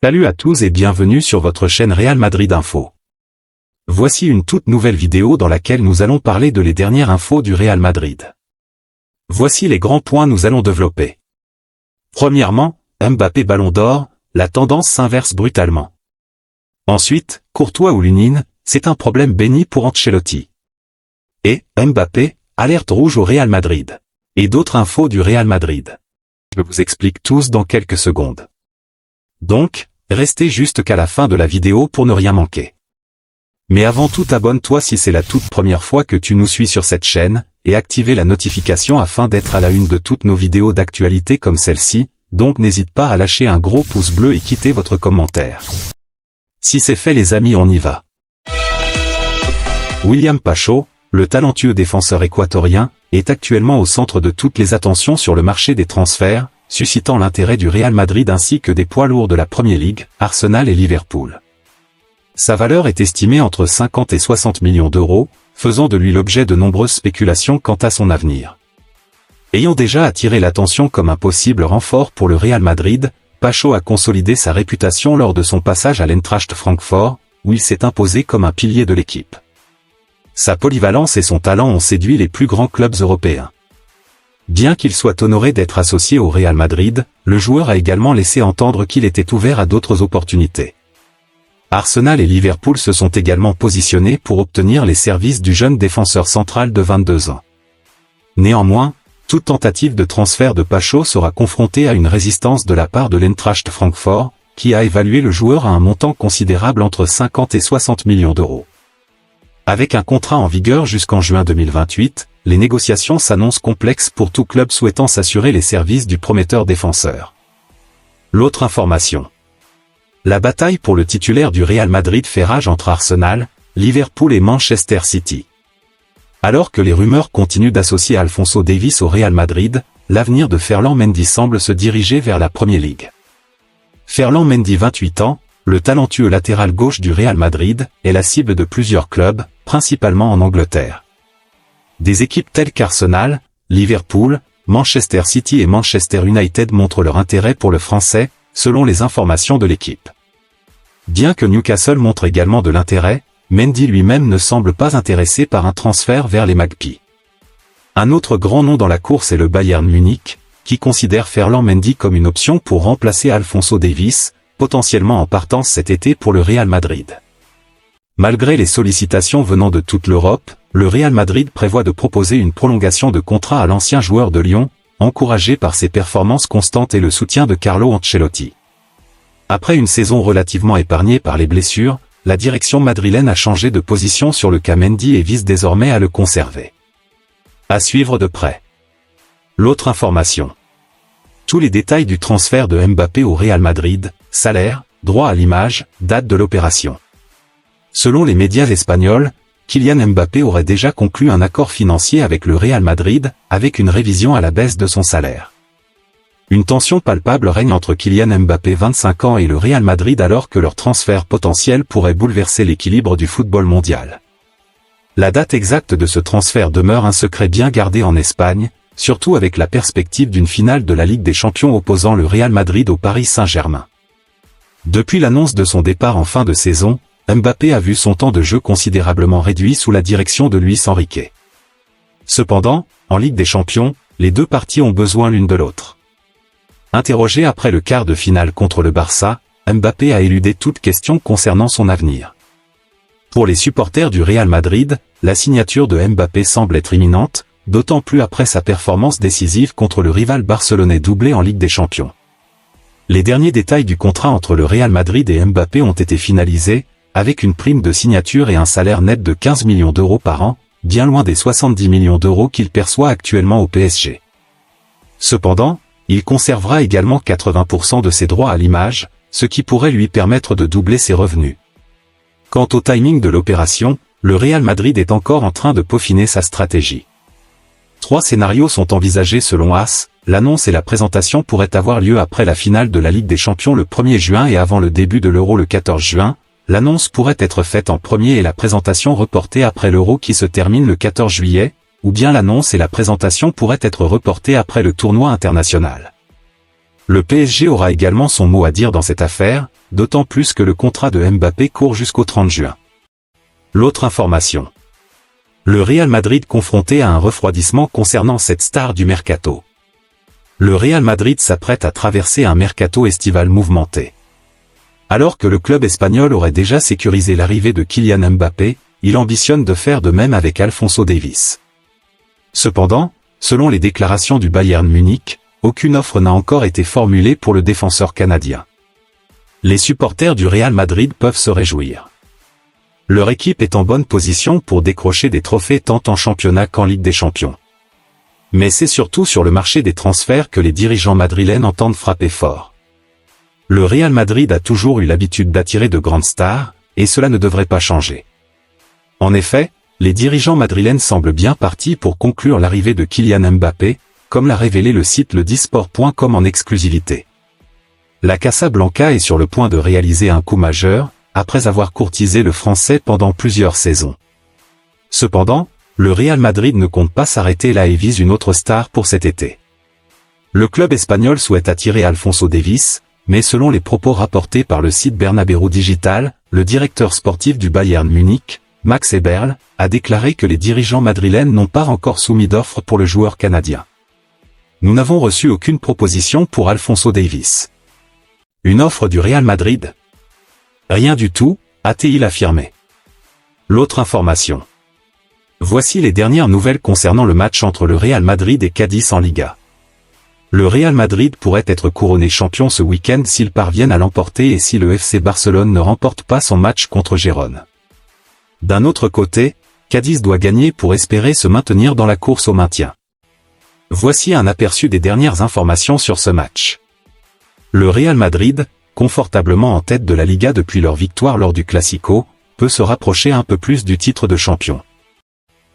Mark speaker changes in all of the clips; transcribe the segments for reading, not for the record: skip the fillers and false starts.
Speaker 1: Salut à tous et bienvenue sur votre chaîne Real Madrid Info. Voici une toute nouvelle vidéo dans laquelle nous allons parler de les dernières infos du Real Madrid. Voici les grands points nous allons développer. Premièrement, Mbappé Ballon d'Or, la tendance s'inverse brutalement. Ensuite, Courtois ou Lunin, c'est un problème béni pour Ancelotti. Et, Mbappé, alerte rouge au Real Madrid. Et d'autres infos du Real Madrid. Je vous explique tous dans quelques secondes. Donc, restez juste qu'à la fin de la vidéo pour ne rien manquer. Mais avant tout, abonne-toi si c'est la toute première fois que tu nous suis sur cette chaîne, et activez la notification afin d'être à la une de toutes nos vidéos d'actualité comme celle-ci, donc n'hésite pas à lâcher un gros pouce bleu et quitter votre commentaire. Si c'est fait les amis, on y va. William Pacho, le talentueux défenseur équatorien, est actuellement au centre de toutes les attentions sur le marché des transferts, suscitant l'intérêt du Real Madrid ainsi que des poids lourds de la Premier League, Arsenal et Liverpool. Sa valeur est estimée entre 50 et 60 millions d'euros, faisant de lui l'objet de nombreuses spéculations quant à son avenir. Ayant déjà attiré l'attention comme un possible renfort pour le Real Madrid, Pacho a consolidé sa réputation lors de son passage à l'Eintracht Francfort, où il s'est imposé comme un pilier de l'équipe. Sa polyvalence et son talent ont séduit les plus grands clubs européens. Bien qu'il soit honoré d'être associé au Real Madrid, le joueur a également laissé entendre qu'il était ouvert à d'autres opportunités. Arsenal et Liverpool se sont également positionnés pour obtenir les services du jeune défenseur central de 22 ans. Néanmoins, toute tentative de transfert de Pacho sera confrontée à une résistance de la part de l'Eintracht Francfort, qui a évalué le joueur à un montant considérable entre 50 et 60 millions d'euros. Avec un contrat en vigueur jusqu'en juin 2028, les négociations s'annoncent complexes pour tout club souhaitant s'assurer les services du prometteur défenseur. L'autre information. La bataille pour le titulaire du Real Madrid fait rage entre Arsenal, Liverpool et Manchester City. Alors que les rumeurs continuent d'associer Alphonso Davies au Real Madrid, l'avenir de Ferland Mendy semble se diriger vers la Premier League. Ferland Mendy, 28 ans, le talentueux latéral gauche du Real Madrid, est la cible de plusieurs clubs, principalement en Angleterre. Des équipes telles qu'Arsenal, Liverpool, Manchester City et Manchester United montrent leur intérêt pour le Français, selon les informations de l'équipe. Bien que Newcastle montre également de l'intérêt, Mendy lui-même ne semble pas intéressé par un transfert vers les Magpies. Un autre grand nom dans la course est le Bayern Munich, qui considère Ferland Mendy comme une option pour remplacer Alphonso Davies, potentiellement en partance cet été pour le Real Madrid. Malgré les sollicitations venant de toute l'Europe, le Real Madrid prévoit de proposer une prolongation de contrat à l'ancien joueur de Lyon, encouragé par ses performances constantes et le soutien de Carlo Ancelotti. Après une saison relativement épargnée par les blessures, la direction madrilène a changé de position sur le cas Mendy et vise désormais à le conserver. À suivre de près. L'autre information. Tous les détails du transfert de Mbappé au Real Madrid, salaire, droit à l'image, date de l'opération. Selon les médias espagnols, Kylian Mbappé aurait déjà conclu un accord financier avec le Real Madrid, avec une révision à la baisse de son salaire. Une tension palpable règne entre Kylian Mbappé, 25 ans, et le Real Madrid alors que leur transfert potentiel pourrait bouleverser l'équilibre du football mondial. La date exacte de ce transfert demeure un secret bien gardé en Espagne, surtout avec la perspective d'une finale de la Ligue des Champions opposant le Real Madrid au Paris Saint-Germain. Depuis l'annonce de son départ en fin de saison, Mbappé a vu son temps de jeu considérablement réduit sous la direction de Luis Enrique. Cependant, en Ligue des Champions, les deux parties ont besoin l'une de l'autre. Interrogé après le quart de finale contre le Barça, Mbappé a éludé toute question concernant son avenir. Pour les supporters du Real Madrid, la signature de Mbappé semble être imminente, d'autant plus après sa performance décisive contre le rival barcelonais doublé en Ligue des Champions. Les derniers détails du contrat entre le Real Madrid et Mbappé ont été finalisés, avec une prime de signature et un salaire net de 15 millions d'euros par an, bien loin des 70 millions d'euros qu'il perçoit actuellement au PSG. Cependant, il conservera également 80% de ses droits à l'image, ce qui pourrait lui permettre de doubler ses revenus. Quant au timing de l'opération, le Real Madrid est encore en train de peaufiner sa stratégie. 3 scénarios sont envisagés selon AS. L'annonce et la présentation pourraient avoir lieu après la finale de la Ligue des Champions le 1er juin et avant le début de l'Euro le 14 juin. L'annonce pourrait être faite en premier et la présentation reportée après l'Euro qui se termine le 14 juillet, ou bien l'annonce et la présentation pourraient être reportées après le tournoi international. Le PSG aura également son mot à dire dans cette affaire, d'autant plus que le contrat de Mbappé court jusqu'au 30 juin. L'autre information. Le Real Madrid confronté à un refroidissement concernant cette star du mercato. Le Real Madrid s'apprête à traverser un mercato estival mouvementé. Alors que le club espagnol aurait déjà sécurisé l'arrivée de Kylian Mbappé, il ambitionne de faire de même avec Alphonso Davies. Cependant, selon les déclarations du Bayern Munich, aucune offre n'a encore été formulée pour le défenseur canadien. Les supporters du Real Madrid peuvent se réjouir. Leur équipe est en bonne position pour décrocher des trophées tant en championnat qu'en Ligue des Champions. Mais c'est surtout sur le marché des transferts que les dirigeants madrilènes entendent frapper fort. Le Real Madrid a toujours eu l'habitude d'attirer de grandes stars, et cela ne devrait pas changer. En effet, les dirigeants madrilènes semblent bien partis pour conclure l'arrivée de Kylian Mbappé, comme l'a révélé le site ledisport.com en exclusivité. La Casablanca est sur le point de réaliser un coup majeur, après avoir courtisé le Français pendant plusieurs saisons. Cependant, le Real Madrid ne compte pas s'arrêter là et vise une autre star pour cet été. Le club espagnol souhaite attirer Alphonso Davies, mais selon les propos rapportés par le site Bernabéu Digital, le directeur sportif du Bayern Munich, Max Eberl, a déclaré que les dirigeants madrilènes n'ont pas encore soumis d'offre pour le joueur canadien. Nous n'avons reçu aucune proposition pour Alphonso Davies. Une offre du Real Madrid? Rien du tout, a-t-il affirmé. L'autre information. Voici les dernières nouvelles concernant le match entre le Real Madrid et Cadiz en Liga. Le Real Madrid pourrait être couronné champion ce week-end s'ils parviennent à l'emporter et si le FC Barcelone ne remporte pas son match contre Gérone. D'un autre côté, Cadiz doit gagner pour espérer se maintenir dans la course au maintien. Voici un aperçu des dernières informations sur ce match. Le Real Madrid, confortablement en tête de la Liga depuis leur victoire lors du Classico, peut se rapprocher un peu plus du titre de champion.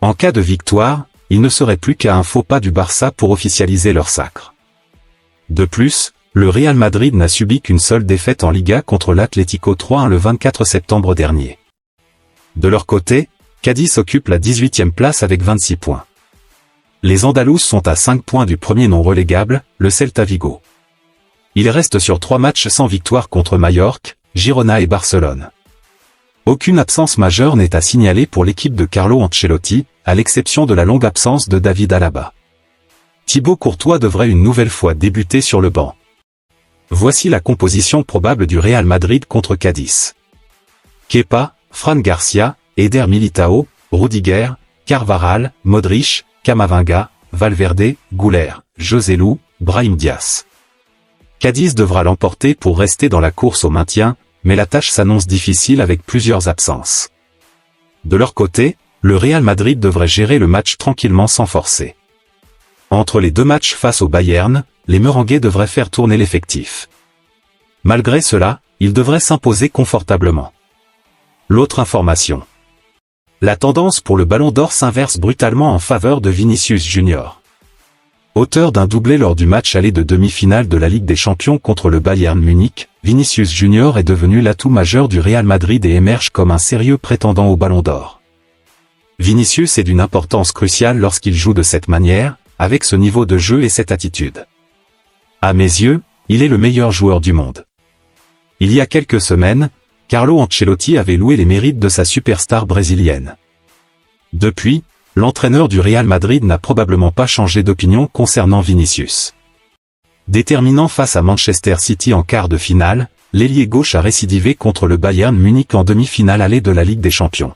Speaker 1: En cas de victoire, il ne serait plus qu'à un faux pas du Barça pour officialiser leur sacre. De plus, le Real Madrid n'a subi qu'une seule défaite en Liga contre l'Atlético 3-1 le 24 septembre dernier. De leur côté, Cadiz occupe la 18e place avec 26 points. Les Andalous sont à 5 points du premier non relégable, le Celta Vigo. Ils restent sur 3 matchs sans victoire contre Majorque, Girona et Barcelone. Aucune absence majeure n'est à signaler pour l'équipe de Carlo Ancelotti, à l'exception de la longue absence de David Alaba. Thibaut Courtois devrait une nouvelle fois débuter sur le banc. Voici la composition probable du Real Madrid contre Cadiz. Kepa, Fran Garcia, Eder Militao, Rudiger, Carvajal, Modric, Camavinga, Valverde, Güler, Joselu, Brahim Diaz. Cadiz devra l'emporter pour rester dans la course au maintien, mais la tâche s'annonce difficile avec plusieurs absences. De leur côté, le Real Madrid devrait gérer le match tranquillement sans forcer. Entre les deux matchs face au Bayern, les Merengues devraient faire tourner l'effectif. Malgré cela, ils devraient s'imposer confortablement. L'autre information. La tendance pour le Ballon d'Or s'inverse brutalement en faveur de Vinicius Junior. Auteur d'un doublé lors du match aller de demi-finale de la Ligue des Champions contre le Bayern Munich, Vinicius Junior est devenu l'atout majeur du Real Madrid et émerge comme un sérieux prétendant au Ballon d'Or. Vinicius est d'une importance cruciale lorsqu'il joue de cette manière, avec ce niveau de jeu et cette attitude. À mes yeux, il est le meilleur joueur du monde. Il y a quelques semaines, Carlo Ancelotti avait loué les mérites de sa superstar brésilienne. Depuis, l'entraîneur du Real Madrid n'a probablement pas changé d'opinion concernant Vinicius. Déterminant face à Manchester City en quart de finale, l'ailier gauche a récidivé contre le Bayern Munich en demi-finale aller de la Ligue des Champions.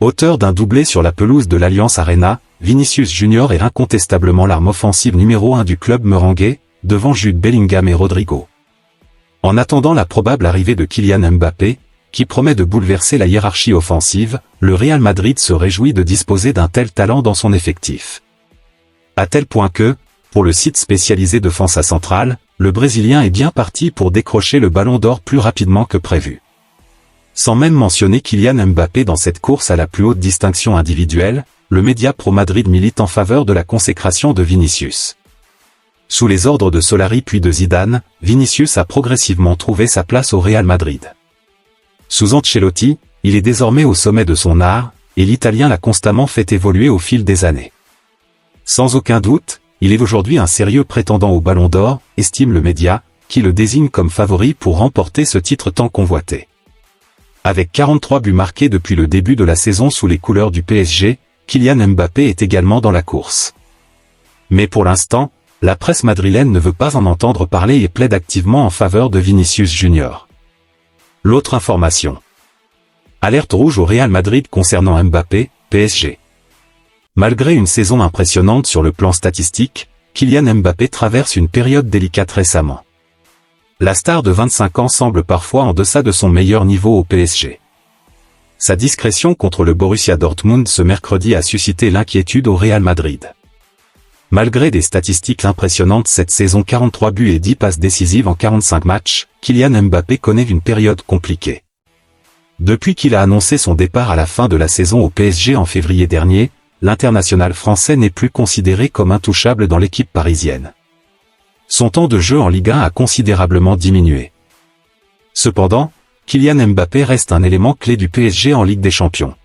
Speaker 1: Auteur d'un doublé sur la pelouse de l'Allianz Arena, Vinicius Junior est incontestablement l'arme offensive numéro 1 du club merengue, devant Jude Bellingham et Rodrigo. En attendant la probable arrivée de Kylian Mbappé, qui promet de bouleverser la hiérarchie offensive, le Real Madrid se réjouit de disposer d'un tel talent dans son effectif. À tel point que, pour le site spécialisé de Defensa Central, le Brésilien est bien parti pour décrocher le Ballon d'Or plus rapidement que prévu. Sans même mentionner Kylian Mbappé dans cette course à la plus haute distinction individuelle, le média Pro Madrid milite en faveur de la consécration de Vinicius. Sous les ordres de Solari puis de Zidane, Vinicius a progressivement trouvé sa place au Real Madrid. Sous Ancelotti, il est désormais au sommet de son art, et l'Italien l'a constamment fait évoluer au fil des années. Sans aucun doute, il est aujourd'hui un sérieux prétendant au Ballon d'Or, estime le média, qui le désigne comme favori pour remporter ce titre tant convoité. Avec 43 buts marqués depuis le début de la saison sous les couleurs du PSG, Kylian Mbappé est également dans la course. Mais pour l'instant, la presse madrilène ne veut pas en entendre parler et plaide activement en faveur de Vinicius Junior. L'autre information. Alerte rouge au Real Madrid concernant Mbappé, PSG. Malgré une saison impressionnante sur le plan statistique, Kylian Mbappé traverse une période délicate récemment. La star de 25 ans semble parfois en deçà de son meilleur niveau au PSG. Sa discrétion contre le Borussia Dortmund ce mercredi a suscité l'inquiétude au Real Madrid. Malgré des statistiques impressionnantes cette saison, 43 buts et 10 passes décisives en 45 matchs, Kylian Mbappé connaît une période compliquée. Depuis qu'il a annoncé son départ à la fin de la saison au PSG en février dernier, l'international français n'est plus considéré comme intouchable dans l'équipe parisienne. Son temps de jeu en Ligue 1 a considérablement diminué. Cependant, Kylian Mbappé reste un élément clé du PSG en Ligue des Champions.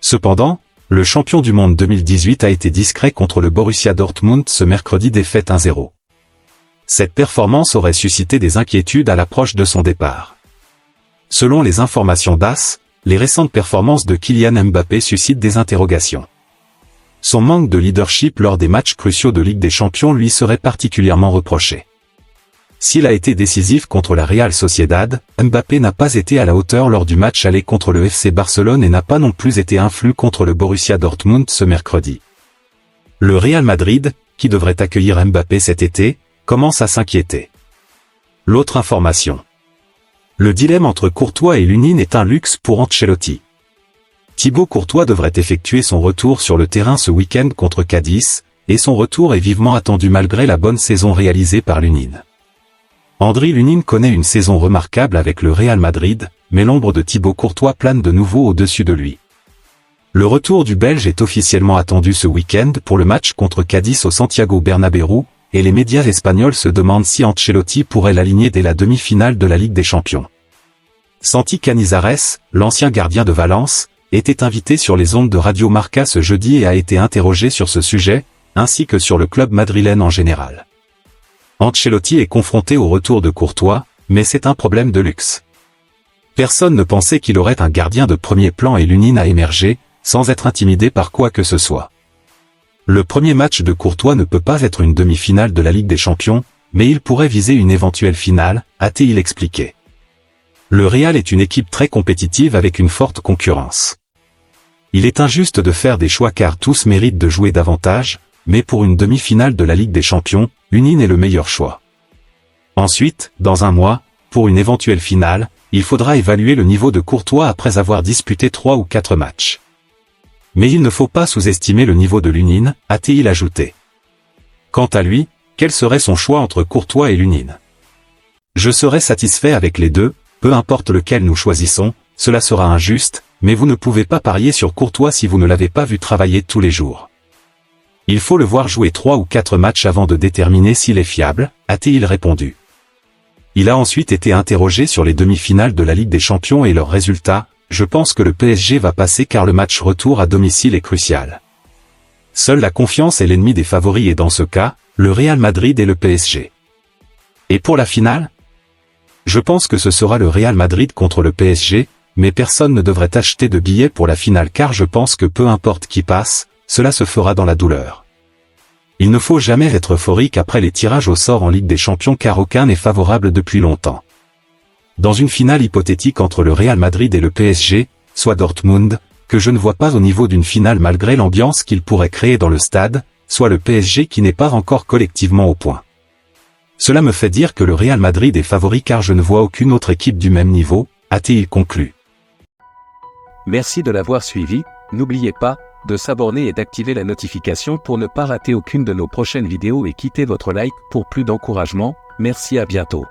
Speaker 1: Cependant, le champion du monde 2018 a été discret contre le Borussia Dortmund ce mercredi, défaite 1-0. Cette performance aurait suscité des inquiétudes à l'approche de son départ. Selon les informations d'AS, les récentes performances de Kylian Mbappé suscitent des interrogations. Son manque de leadership lors des matchs cruciaux de Ligue des Champions lui serait particulièrement reproché. S'il a été décisif contre la Real Sociedad, Mbappé n'a pas été à la hauteur lors du match aller contre le FC Barcelone et n'a pas non plus été influent contre le Borussia Dortmund ce mercredi. Le Real Madrid, qui devrait accueillir Mbappé cet été, commence à s'inquiéter. L'autre information. Le dilemme entre Courtois et Lunin est un luxe pour Ancelotti. Thibaut Courtois devrait effectuer son retour sur le terrain ce week-end contre Cadiz, et son retour est vivement attendu malgré la bonne saison réalisée par Lunin. Andriy Lunin connaît une saison remarquable avec le Real Madrid, mais l'ombre de Thibaut Courtois plane de nouveau au-dessus de lui. Le retour du Belge est officiellement attendu ce week-end pour le match contre Cadiz au Santiago Bernabéu, et les médias espagnols se demandent si Ancelotti pourrait l'aligner dès la demi-finale de la Ligue des Champions. Santi Canizares, l'ancien gardien de Valence, était invité sur les ondes de Radio Marca ce jeudi et a été interrogé sur ce sujet, ainsi que sur le club madrilène en général. Ancelotti est confronté au retour de Courtois, mais c'est un problème de luxe. Personne ne pensait qu'il aurait un gardien de premier plan et Lunin a émergé, sans être intimidé par quoi que ce soit. Le premier match de Courtois ne peut pas être une demi-finale de la Ligue des Champions, mais il pourrait viser une éventuelle finale, a-t-il expliqué. Le Real est une équipe très compétitive avec une forte concurrence. Il est injuste de faire des choix car tous méritent de jouer davantage, mais pour une demi-finale de la Ligue des Champions, Lunin est le meilleur choix. Ensuite, dans un mois, pour une éventuelle finale, il faudra évaluer le niveau de Courtois après avoir disputé 3 ou 4 matchs. Mais il ne faut pas sous-estimer le niveau de Lunin, a-t-il ajouté. Quant à lui, quel serait son choix entre Courtois et Lunin? Je serai satisfait avec les deux, peu importe lequel nous choisissons, cela sera injuste, mais vous ne pouvez pas parier sur Courtois si vous ne l'avez pas vu travailler tous les jours. Il faut le voir jouer 3 ou 4 matchs avant de déterminer s'il est fiable, a-t-il répondu. Il a ensuite été interrogé sur les demi-finales de la Ligue des Champions et leurs résultats. Je pense que le PSG va passer car le match retour à domicile est crucial. Seule la confiance est l'ennemi des favoris et dans ce cas, le Real Madrid et le PSG. Et pour la finale? Je pense que ce sera le Real Madrid contre le PSG, mais personne ne devrait acheter de billets pour la finale car je pense que peu importe qui passe, cela se fera dans la douleur. Il ne faut jamais être euphorique après les tirages au sort en Ligue des Champions car aucun n'est favorable depuis longtemps. Dans une finale hypothétique entre le Real Madrid et le PSG, soit Dortmund, que je ne vois pas au niveau d'une finale malgré l'ambiance qu'il pourrait créer dans le stade, soit le PSG qui n'est pas encore collectivement au point. Cela me fait dire que le Real Madrid est favori car je ne vois aucune autre équipe du même niveau, a-t-il conclu.
Speaker 2: Merci de l'avoir suivi, n'oubliez pas de s'abonner et d'activer la notification pour ne pas rater aucune de nos prochaines vidéos et quittez votre like pour plus d'encouragement, merci à bientôt.